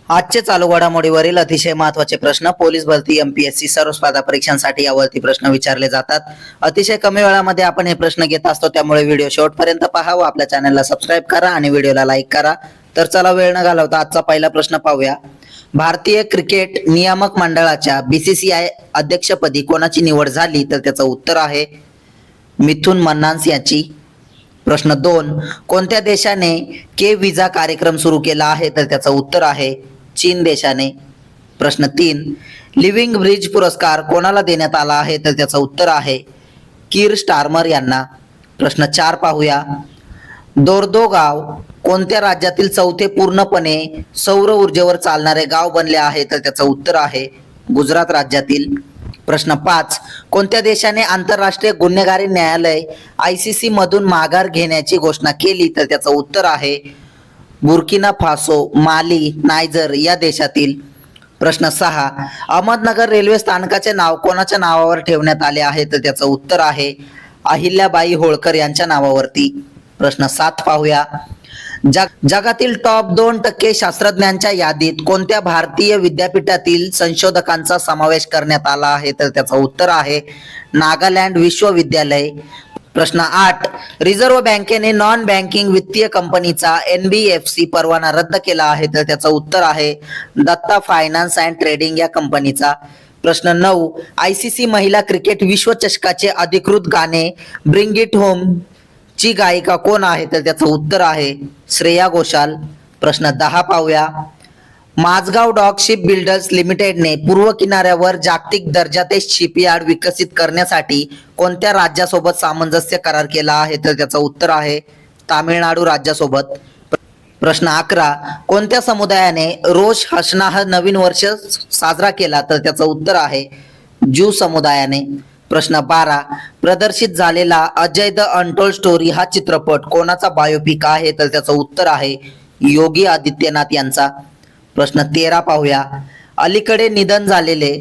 आजचे चालू घडामोडीवरील अतिशय महत्त्वाचे प्रश्न पोलीस भरती एमपीएससी सर्व स्पर्धा परीक्षांसाठी यावरती प्रश्न विचारले जातात। अतिशय कमी वेळामध्ये आपण हे प्रश्न घेत असतो, त्यामुळे व्हिडिओ शेवटपर्यंत पहा व आपल्या चॅनलला सबस्क्राईब करा आणि व्हिडिओला लाईक करा। तर चला वेळ न घालवता आजचा पहिला प्रश्न पाहूया। भारतीय क्रिकेट नियामक मंडळाच्या बीसीसीआय अध्यक्षपदी कोणाची निवड झाली? तर त्याचं उत्तर आहे मिथुन मन्नास याची। प्रश्न 2, कोणत्या देशाने के विजा कार्यक्रम सुरू केला आहे? तर त्याचं उत्तर आहे चीन देशाने। प्रश्न 3, लिव्हिंग ब्रिज पुरस्कार कोणाला देण्यात आला आहे? तर त्याचं उत्तर आहे कीर स्टारमर यांना। प्रश्न 4 पाहूया। दोर्दो गाव कोणत्या राज्यातील चौथे पूर्णपणे सौर ऊर्जेवर चालणारे गाव बनले आहे? तर त्याचं उत्तर आहे गुजरात राज्यातील। प्रश्न 5, कोणत्या देशाने आंतरराष्ट्रीय गुन्हेगारी न्यायालय ICC मधून माघार घेण्याची घोषणा केली? तर त्याचं उत्तर आहे बुर्किना फासो, माली, नायजर या देशातील। प्रश्न 6, अहमदनगर रेल्वे स्थानकाचे नाव कोणाच्या नावावर ठेवण्यात आले आहे? तर त्याचं उत्तर आहे अहिल्याबाई होळकर यांच्या नावावरती। प्रश्न 7 पाहूया। जगातील टॉप 2% शास्त्रज्ञांच्या यादीत कोणत्या भारतीय विद्यापीठातील संशोधकांचा समावेश करण्यात आला आहे? तर त्याचं उत्तर आहे नागालँड विश्वविद्यालय। प्रश्न 8, रिझर्व्ह बँकेने नॉन बँकिंग वित्तीय कंपनीचा NBFC परवाना रद्द केला आहे? तर त्याचं उत्तर आहे दत्ता फायनान्स अँड ट्रेडिंग या कंपनीचा। प्रश्न 9, ICC महिला क्रिकेट विश्वचषकाचे अधिकृत गाणे ब्रिंग इट होम ची गायिका कोण आहे? तर त्याचं उत्तर आहे श्रेया घोषाल। प्रश्न 10 पाहूया। माझगाव डॉक शिप बिल्डर्स लिमिटेडने पूर्व किनाऱ्यावर जागतिक दर्जाचे शिपयार्ड विकसित करण्यासाठी कोणत्या राज्यासोबत सामंजस्य करार केला आहे? तर त्याचं उत्तर आहे तामिळनाडू राज्यासोबत। प्रश्न 11, कोणत्या समुदायाने रोश हशनाह नवीन वर्ष साजरा केला? तर त्याचं उत्तर आहे ज्यू समुदायाने। प्रश्न 12, प्रदर्शित झालेला अजय द अनटोल्ड स्टोरी हा चित्रपट कोणाचा बायोपिक आहे? तर त्याचं उत्तर आहे योगी आदित्यनाथ यांचा। प्रश्न 13 पाहूया। अलीकडे निधन झालेले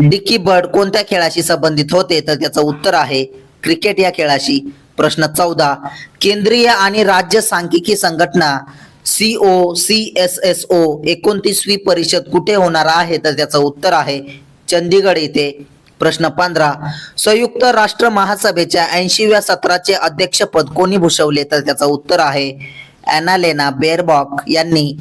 डिकी बर्ड कोणत्या खेळाशी संबंधित होते? तर त्याचं उत्तर आहे क्रिकेट या खेळाशी। प्रश्न 14, केंद्रीय आणि राज्य सांख्यिकी संघटना COCSSO 29वी परिषद कुठे होणार आहे? तर त्याचं उत्तर आहे चंदीगड येथे। प्रश्न 15, संयुक्त राष्ट्र महासभेच्या 80व्या सत्राचे अध्यक्षपद कोणी भूषवले? तर त्याचं उत्तर आहे ॲनालेना बेअरबॉक यांनी।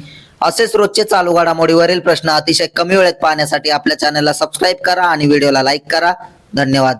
असेच रोजचे चालू घडामोडीवरील प्रश्न अतिशय कमी वेळेत पाहण्यासाठी आपल्या चॅनलला सबस्क्राईब करा आणि व्हिडिओला लाईक करा। धन्यवाद।